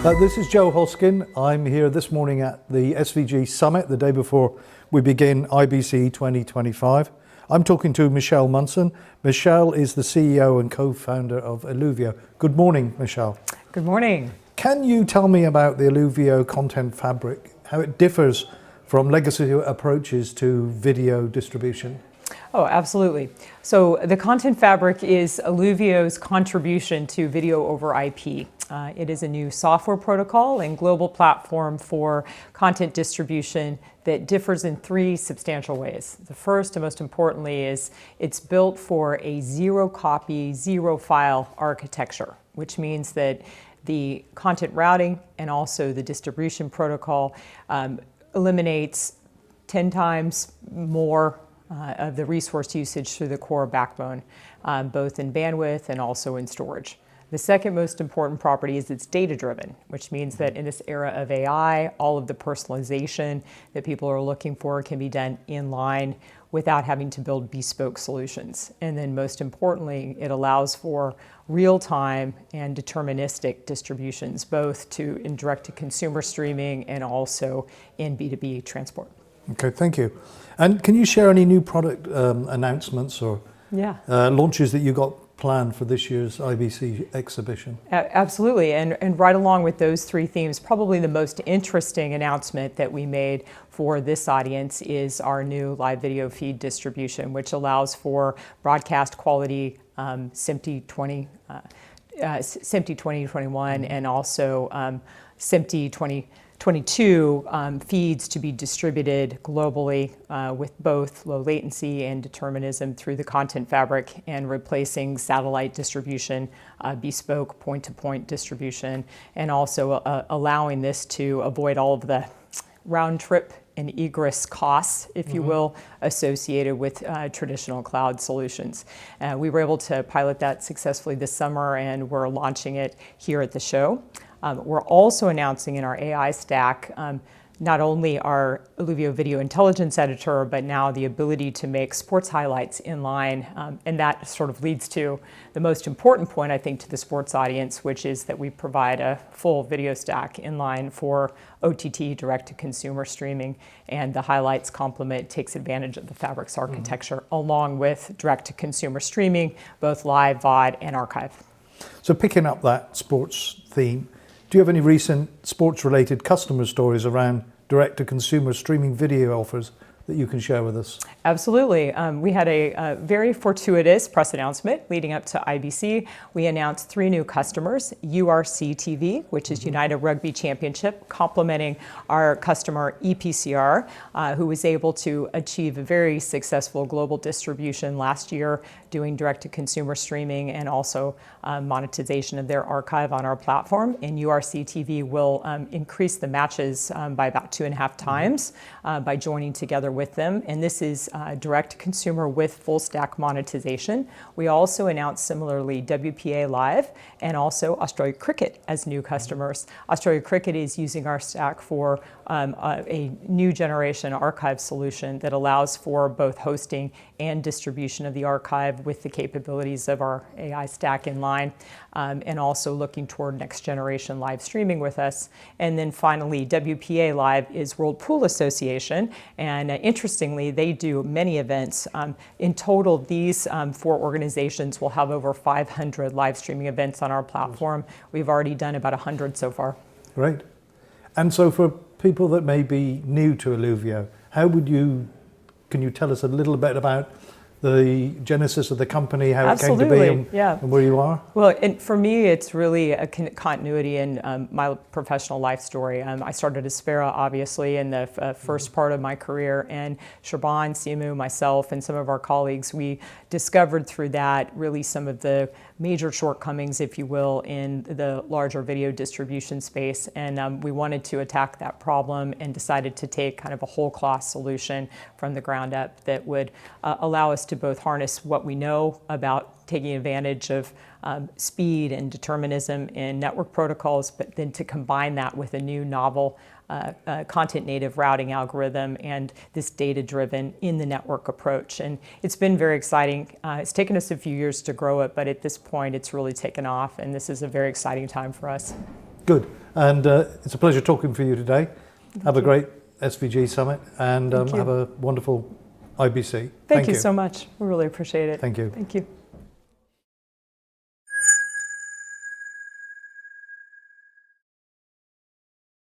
This is Joe Hoskin. I'm here this morning at the SVG Summit, the day before we begin IBC 2025. I'm talking to Michelle Munson. Michelle is the CEO and co-founder of Eluvio. Good morning, Michelle. Good morning. Can you tell me about the Eluvio Content Fabric, how it differs from legacy approaches to video distribution? Oh, absolutely. So the Content Fabric is Eluvio's contribution to video over IP. It is a new software protocol and global platform for content distribution that differs in three substantial ways. The first and most importantly is it's built for a zero copy, zero file architecture, which means that the content routing and also the distribution protocol eliminates 10 times more of the resource usage through the core backbone, both in bandwidth and also in storage. The second most important property is it's data-driven, which means that in this era of AI, all of the personalization that people are looking for can be done in line without having to build bespoke solutions. And then most importantly, it allows for real-time and deterministic distributions, both in direct-to-consumer streaming and also in B2B transport. Okay, thank you. And can you share any new product announcements or launches that you got planned for this year's IBC exhibition? Absolutely, and right along with those three themes, probably the most interesting announcement that we made for this audience is our new live video feed distribution, which allows for broadcast quality SMPTE 2021 and also SMPTE 2022 feeds to be distributed globally with both low latency and determinism through the Content Fabric and replacing satellite distribution, bespoke point-to-point distribution, and also allowing this to avoid all of the round trip and egress costs, if you will, associated with traditional cloud solutions. We were able to pilot that successfully this summer, and we're launching it here at the show. We're also announcing in our AI stack not only our Eluvio Video Intelligence Editor, but now the ability to make sports highlights in line. And that sort of leads to the most important point, I think, to the sports audience, which is that we provide a full video stack in line for OTT, direct-to-consumer streaming, and the highlights complement takes advantage of the Fabric's architecture, along with direct-to-consumer streaming, both live, VOD, and archive. So picking up that sports theme, do you have any recent sports-related customer stories around direct-to-consumer streaming video offers that you can share with us? Absolutely. We had a very fortuitous press announcement leading up to IBC. We announced 3 new customers, URC TV, which is United Rugby Championship, complementing our customer EPCR, who was able to achieve a very successful global distribution last year, doing direct-to-consumer streaming and also monetization of their archive on our platform. And URC TV will increase the matches by about 2.5 times by joining together with them. And this is direct consumer with full stack monetization. We also announced similarly WPA Live and also Australia Cricket as new customers. Australia Cricket is using our stack for a new generation archive solution that allows for both hosting and distribution of the archive with the capabilities of our AI stack in line, and also looking toward next generation live streaming with us. And then finally, WPA Live is World Pool Association, and interestingly, they do many events. In total, these 4 organizations will have over 500 live streaming events on our platform. We've already done about 100 so far. Great. And so for people that may be new to Eluvio, can you tell us a little bit about the genesis of the company, how Absolutely. It came to be, and where you are? Well, for me, it's really a continuity in my professional life story. I started as Sparrow, obviously, in the first part of my career, and Shaban, Simu, myself, and some of our colleagues, we discovered through that really some of the major shortcomings, if you will, in the larger video distribution space. And we wanted to attack that problem and decided to take kind of a whole cloth solution from the ground up that would allow us to both harness what we know about taking advantage of speed and determinism in network protocols, but then to combine that with a new novel content native routing algorithm and this data-driven in the network approach. And it's been very exciting. It's taken us a few years to grow it, but at this point it's really taken off, and this is a very exciting time for us. Good. Good. And it's a pleasure talking for you today. Have a great SVG Summit and Thank you. have a wonderful IBC. Thank you so much. We really appreciate it. Thank you. Thank you.